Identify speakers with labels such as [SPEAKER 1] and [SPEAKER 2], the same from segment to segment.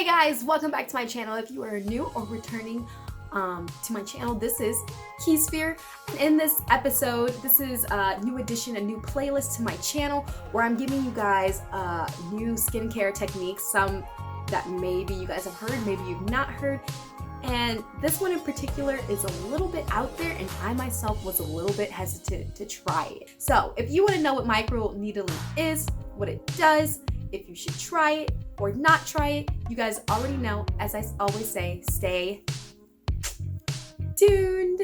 [SPEAKER 1] Hey guys, welcome back to my channel. If you are new or returning to my channel, this is Keepin. In this episode, this is a new addition, a new playlist to my channel where I'm giving you guys new skincare techniques, some that maybe you guys have heard, maybe you've not heard. And this one in particular is a little bit out there, and I myself was a little bit hesitant to try it. So if you want to know what microneedling is, what it does, if you should try it or not try it, you guys already know. As I always say, stay tuned.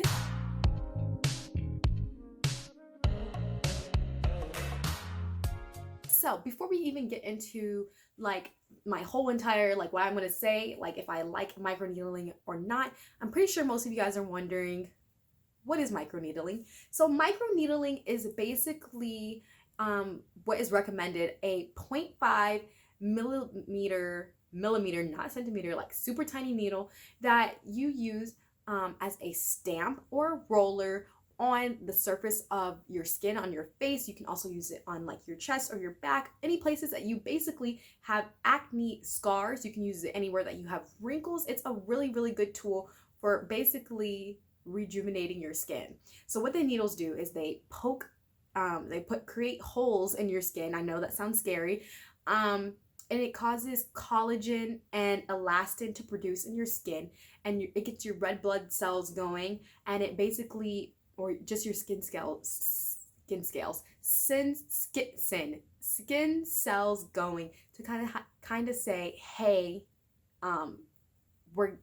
[SPEAKER 1] So before we even get into like my whole entire what I'm gonna say, like if I like microneedling or not, I'm pretty sure most of you guys are wondering, what is microneedling? So microneedling is basically what is recommended, a 0.5 millimeter, not centimeter, like super tiny needle that you use as a stamp or a roller on the surface of your skin, on your face. You can also use it on like your chest or your back, any places that you basically have acne scars. You can use it anywhere that you have wrinkles. It's a really, really good tool for basically rejuvenating your skin. So what the needles do is they poke, create holes in your skin. I know that sounds scary. And it causes collagen and elastin to produce in your skin, and it gets your red blood cells going, and it basically, or just your skin cells going to kind of say, hey, we're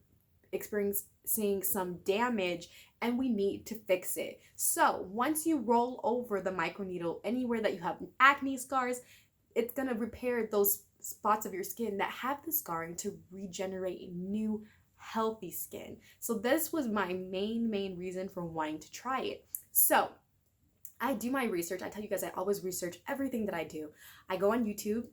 [SPEAKER 1] experiencing some damage and we need to fix it. So once you roll over the microneedle anywhere that you have acne scars, it's gonna repair those spots of your skin that have the scarring to regenerate new healthy skin. So this was my main reason for wanting to try it. So I do my research. I tell you guys, I always research everything that I do. I go on YouTube,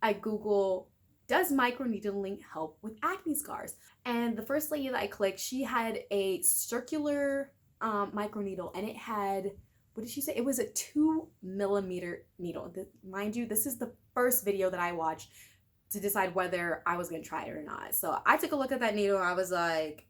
[SPEAKER 1] I Google, does microneedling help with acne scars? And the first lady that I clicked, she had a circular microneedle, and it had, what did she say? It was a 2 millimeter needle. Mind you, this is the first video that I watched to decide whether I was gonna try it or not. So I took a look at that needle and I was like,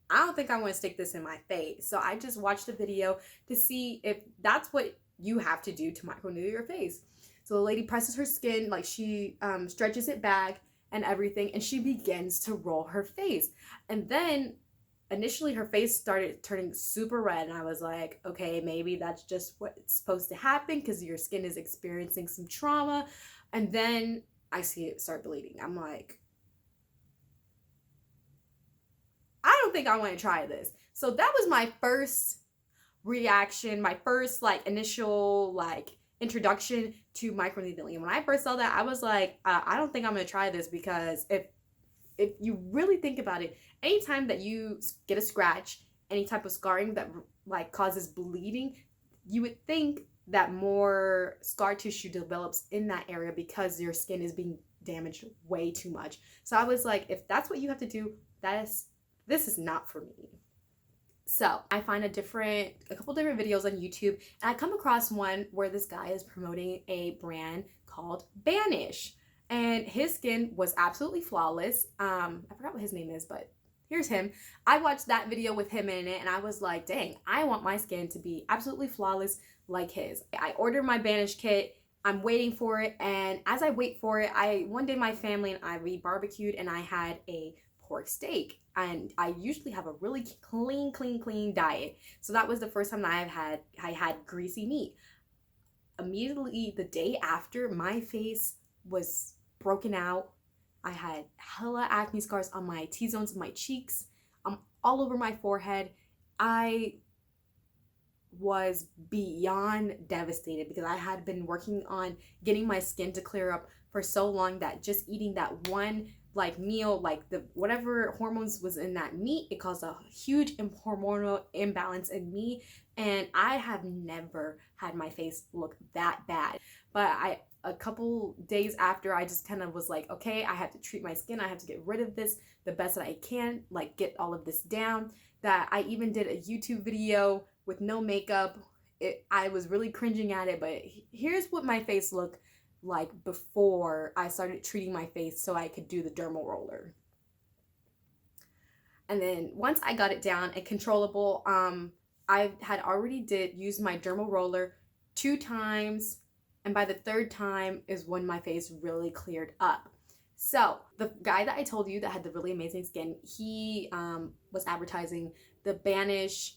[SPEAKER 1] I don't think I want to stick this in my face. So I just watched the video to see if that's what you have to do to microneedle your face. So the lady presses her skin, like she stretches it back and everything, and she begins to roll her face. And then initially her face started turning super red, and I was like, okay, maybe that's just what's supposed to happen because your skin is experiencing some trauma. And then I see it start bleeding. I'm like, I don't think I want to try this. So that was my first reaction, my first initial introduction to microneedling. And when I first saw that, I was like, I don't think I'm gonna try this, because if you really think about it, anytime that you get a scratch, any type of scarring that causes bleeding, you would think that more scar tissue develops in that area because your skin is being damaged way too much. So I was like, if that's what you have to do, this is not for me. So I find a couple different videos on YouTube, and I come across one where this guy is promoting a brand called Banish, and his skin was absolutely flawless. I forgot what his name is, but here's him. I watched that video with him in it, and I was like, dang, I want my skin to be absolutely flawless like his. I ordered my Banish kit. I'm waiting for it, and as I wait for it, one day my family and we barbecued, and I had a pork steak, and I usually have a really clean diet. So that was the first time I had greasy meat. Immediately the day after, my face was broken out. I had hella acne scars on my T-zones of my cheeks, all over my forehead. I was beyond devastated because I had been working on getting my skin to clear up for so long that just eating that one meal, whatever hormones was in that meat, it caused a huge hormonal imbalance in me, and I have never had my face look that bad. But a couple days after, I just kind of was like, okay, I have to treat my skin. I have to get rid of this the best that I can, get all of this down. That I even did a YouTube video with no makeup. I was really cringing at it, but here's what my face looked like before I started treating my face so I could do the dermal roller. And then once I got it down and controllable, I had already used my dermal roller 2 times, and by the 3rd time is when my face really cleared up. So the guy that I told you that had the really amazing skin, he was advertising the Banish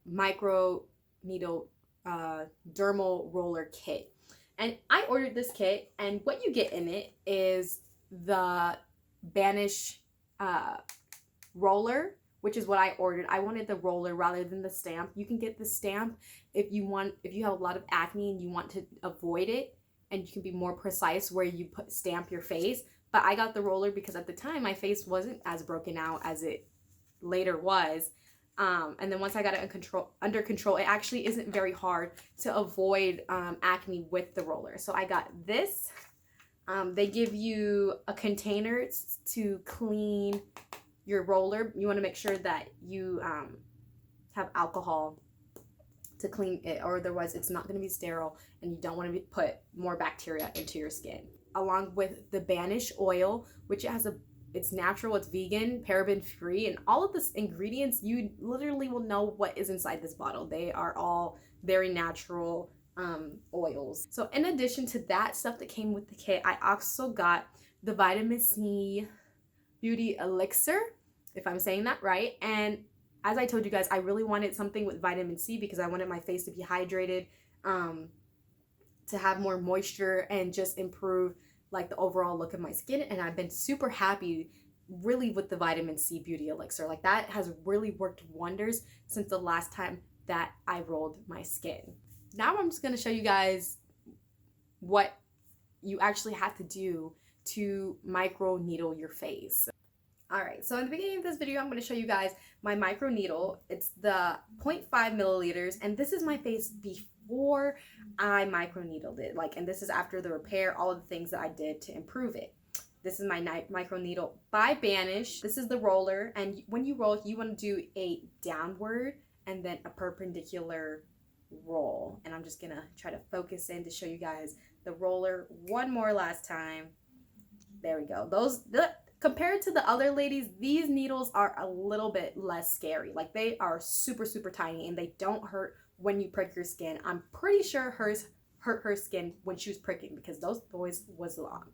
[SPEAKER 1] micro needle dermal roller kit. And I ordered this kit, and what you get in it is the Banish roller, which is what I ordered. I wanted the roller rather than the stamp. You can get the stamp if you have a lot of acne and you want to avoid it, and you can be more precise where you stamp your face. But I got the roller because at the time my face wasn't as broken out as it later was. And then once I got it under control, it actually isn't very hard to avoid acne with the roller. So I got this. They give you a container to clean your roller. You want to make sure that you have alcohol to clean it, or otherwise it's not going to be sterile, and you don't want to put more bacteria into your skin. Along with the Banish oil, which it's natural, it's vegan, paraben free, and all of the ingredients, you literally will know what is inside this bottle. They are all very natural oils. So in addition to that stuff that came with the kit, I also got the vitamin C beauty elixir, if I'm saying that right. And as I told you guys, I really wanted something with vitamin C because I wanted my face to be hydrated, to have more moisture and just improve like the overall look of my skin. And I've been super happy really with the vitamin C beauty elixir. Like that has really worked wonders since the last time that I rolled my skin. Now I'm just going to show you guys what you actually have to do to micro needle your face. Alright, so in the beginning of this video, I'm going to show you guys my micro needle. It's the 0.5 milliliters, and this is my face before I micro needled it. And this is after the repair, all of the things that I did to improve it. This is my micro needle by Banish. This is the roller, and when you roll, you want to do a downward and then a perpendicular roll. And I'm just going to try to focus in to show you guys the roller one more last time. There we go. Compared to the other ladies, these needles are a little bit less scary. Like they are super, super tiny, and they don't hurt when you prick your skin. I'm pretty sure hers hurt her skin when she was pricking because those boys was long.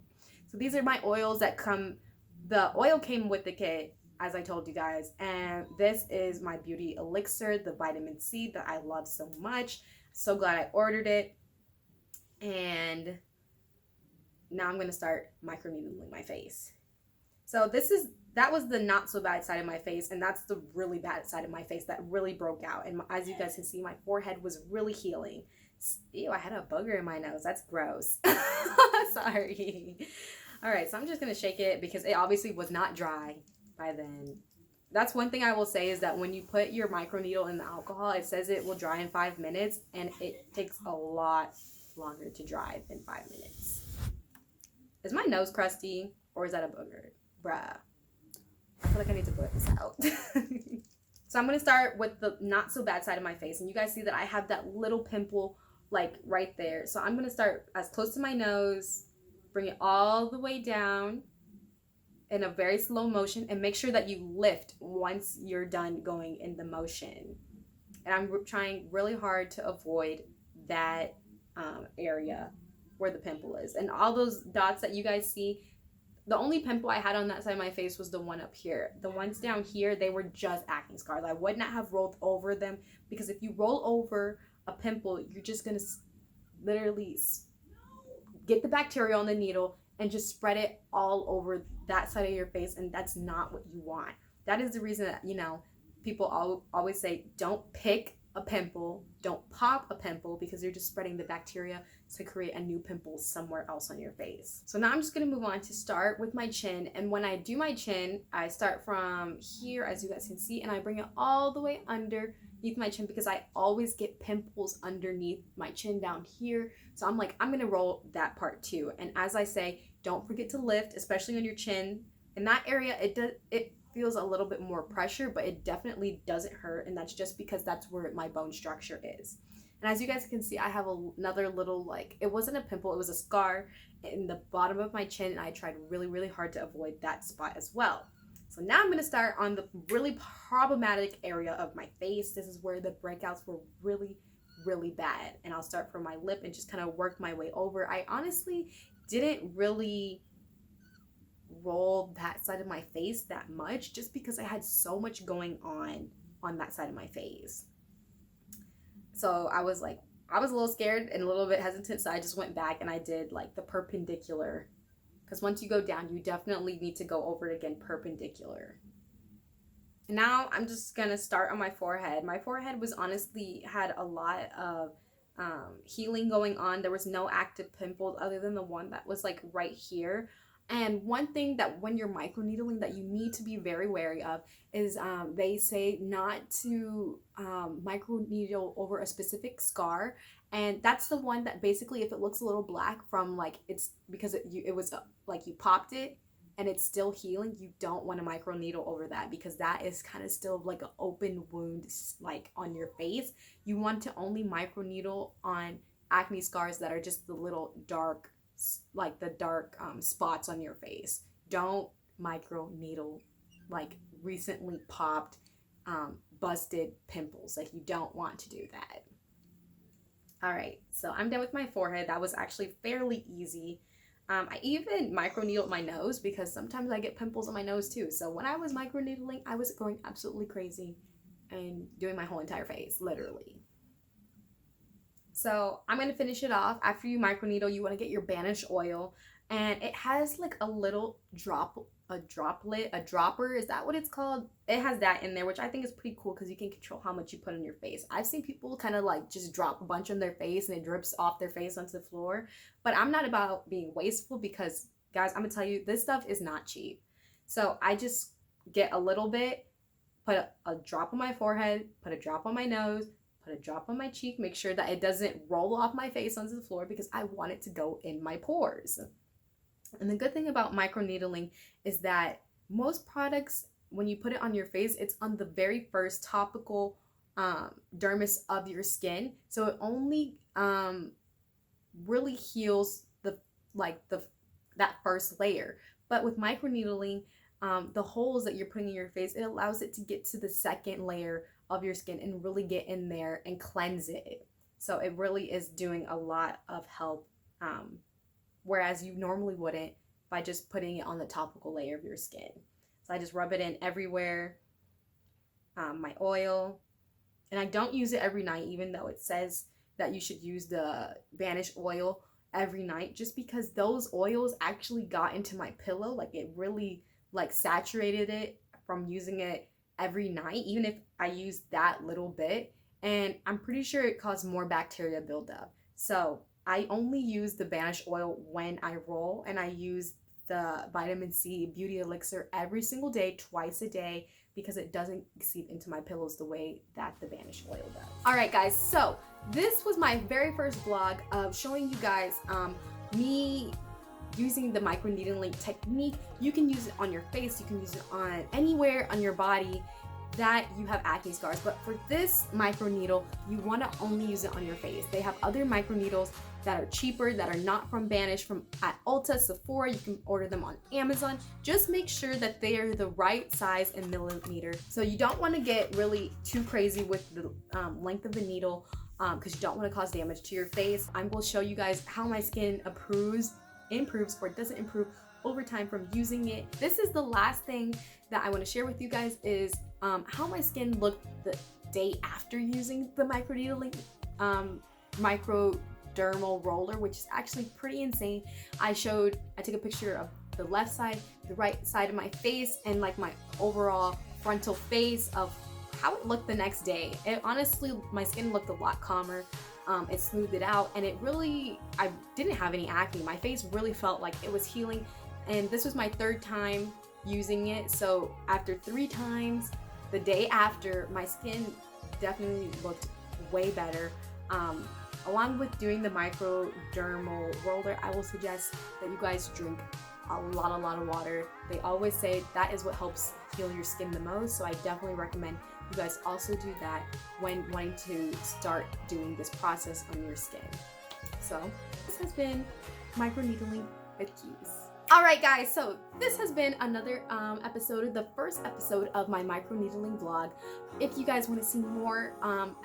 [SPEAKER 1] So these are my oils that come. The oil came with the kit, as I told you guys, and this is my beauty elixir, the vitamin C that I love so much. So glad I ordered it. And now I'm going to start microneedling my face. So that was the not so bad side of my face, and that's the really bad side of my face that really broke out. And as you guys can see, my forehead was really healing. Ew, I had a booger in my nose. That's gross. Sorry. All right, so I'm just going to shake it because it obviously was not dry by then. That's one thing I will say is that when you put your microneedle in the alcohol, it says it will dry in 5 minutes, and it takes a lot longer to dry than 5 minutes. Is my nose crusty, or is that a booger? Bruh. I feel like I need to blur this out. So I'm going to start with the not so bad side of my face. And you guys see that I have that little pimple like right there. So I'm going to start as close to my nose, bring it all the way down in a very slow motion, and make sure that you lift once you're done going in the motion. And I'm trying really hard to avoid that area where the pimple is. And all those dots that you guys see, the only pimple I had on that side of my face was the one up here. The ones down here, they were just acne scars. I would not have rolled over them because if you roll over a pimple, you're just going to literally get the bacteria on the needle and just spread it all over that side of your face, and that's not what you want. That is the reason that, people always say don't pick a pimple, don't pop a pimple, because you're just spreading the bacteria to create a new pimple somewhere else on your face. So now I'm just going to move on to start with my chin. And when I do my chin, I start from here, as you guys can see, and I bring it all the way underneath my chin because I always get pimples underneath my chin down here. So I'm going to roll that part too. And as I say, don't forget to lift, especially on your chin. In that area, it feels a little bit more pressure, but it definitely doesn't hurt, and that's just because that's where my bone structure is. And as you guys can see, I have another little, like, it wasn't a pimple, it was a scar in the bottom of my chin, and I tried really, really hard to avoid that spot as well. So now I'm going to start on the really problematic area of my face. This is where the breakouts were really, really bad. And I'll start from my lip and just kind of work my way over. I honestly didn't really roll that side of my face that much just because I had so much going on that side of my face. So I was a little scared and a little bit hesitant, so I just went back and I did like the perpendicular, because once you go down, you definitely need to go over it again perpendicular. And now I'm just gonna start on my forehead. My forehead was honestly had a lot of healing going on. There was no active pimples other than the one that was like right here. And one thing that when you're microneedling that you need to be very wary of is they say not to microneedle over a specific scar. And that's the one that basically, if it looks a little black from like, it's because it was like you popped it and it's still healing, you don't want to microneedle over that, because that is kind of still like an open wound like on your face. You want to only microneedle on acne scars that are just the little dark, like the dark spots on your face. Don't microneedle like recently popped busted pimples. Like, you don't want to do that. All right, so I'm done with my forehead. That was actually fairly easy. I even microneedled my nose because sometimes I get pimples on my nose too. So when I was microneedling, I was going absolutely crazy and doing my whole entire face, literally. So I'm going to finish it off. After you microneedle, you want to get your Banish oil, and it has like a little a dropper, is that what it's called? It has that in there, which I think is pretty cool because you can control how much you put on your face. I've seen people kind of like just drop a bunch on their face and it drips off their face onto the floor, but I'm not about being wasteful because, guys, I'm gonna tell you, this stuff is not cheap. So I just get a little bit, put a drop on my forehead, put a drop on my nose, put a drop on my cheek, make sure that it doesn't roll off my face onto the floor because I want it to go in my pores. And the good thing about microneedling is that most products, when you put it on your face, it's on the very first topical dermis of your skin. So it only really heals that first layer. But with microneedling, the holes that you're putting in your face, it allows it to get to the second layer of your skin and really get in there and cleanse it. So it really is doing a lot of help, whereas you normally wouldn't by just putting it on the topical layer of your skin. So I just rub it in everywhere, my oil, and I don't use it every night, even though it says that you should use the Banish oil every night, just because those oils actually got into my pillow. Like, it really like saturated it from using it every night, even if I used that little bit, and I'm pretty sure it caused more bacteria buildup. So I only use the Banish oil when I roll, and I use the vitamin C beauty elixir every single day, twice a day, because it doesn't seep into my pillows the way that the Banish oil does. All right, guys, so this was my very first vlog of showing you guys me using the microneedling technique. You can use it on your face, you can use it on anywhere on your body that you have acne scars, but for this microneedle, you want to only use it on your face. They have other microneedles that are cheaper, that are not from Banish, from at Ulta, Sephora. You can order them on Amazon. Just make sure that they are the right size and millimeter. So you don't want to get really too crazy with the length of the needle, because you don't want to cause damage to your face. I will show you guys how my skin improves or doesn't improve over time from using it. This is the last thing that I want to share with you guys is how my skin looked the day after using the microneedling microdermal roller, which is actually pretty insane. I took a picture of the left side, the right side of my face, and like my overall frontal face of how it looked the next day. It honestly, my skin looked a lot calmer. It smoothed it out, and I didn't have any acne. My face really felt like it was healing, and this was my third time using it. So after 3 times, the day after, my skin definitely looked way better. Along with doing the microdermal roller, I will suggest that you guys drink a lot of water. They always say that is what helps heal your skin the most, so I definitely recommend you guys also do that when wanting to start doing this process on your skin. So this has been Microneedling with Keys. Alright guys, so this has been another episode, the first episode of my microneedling vlog. If you guys want to see more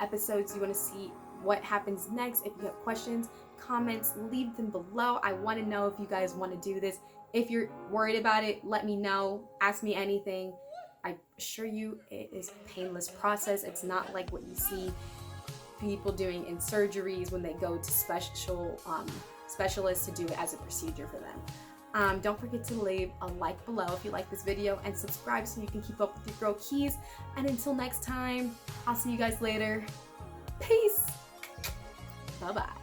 [SPEAKER 1] episodes, you want to see what happens next, if you have questions, comments, leave them below. I want to know if you guys want to do this. If you're worried about it, let me know. Ask me anything. I assure you it is a painless process. It's not like what you see people doing in surgeries when they go to specialists to do it as a procedure for them. Don't forget to leave a like below if you like this video and subscribe so you can keep up with your girl Keys. And until next time, I'll see you guys later. Peace. Bye-bye.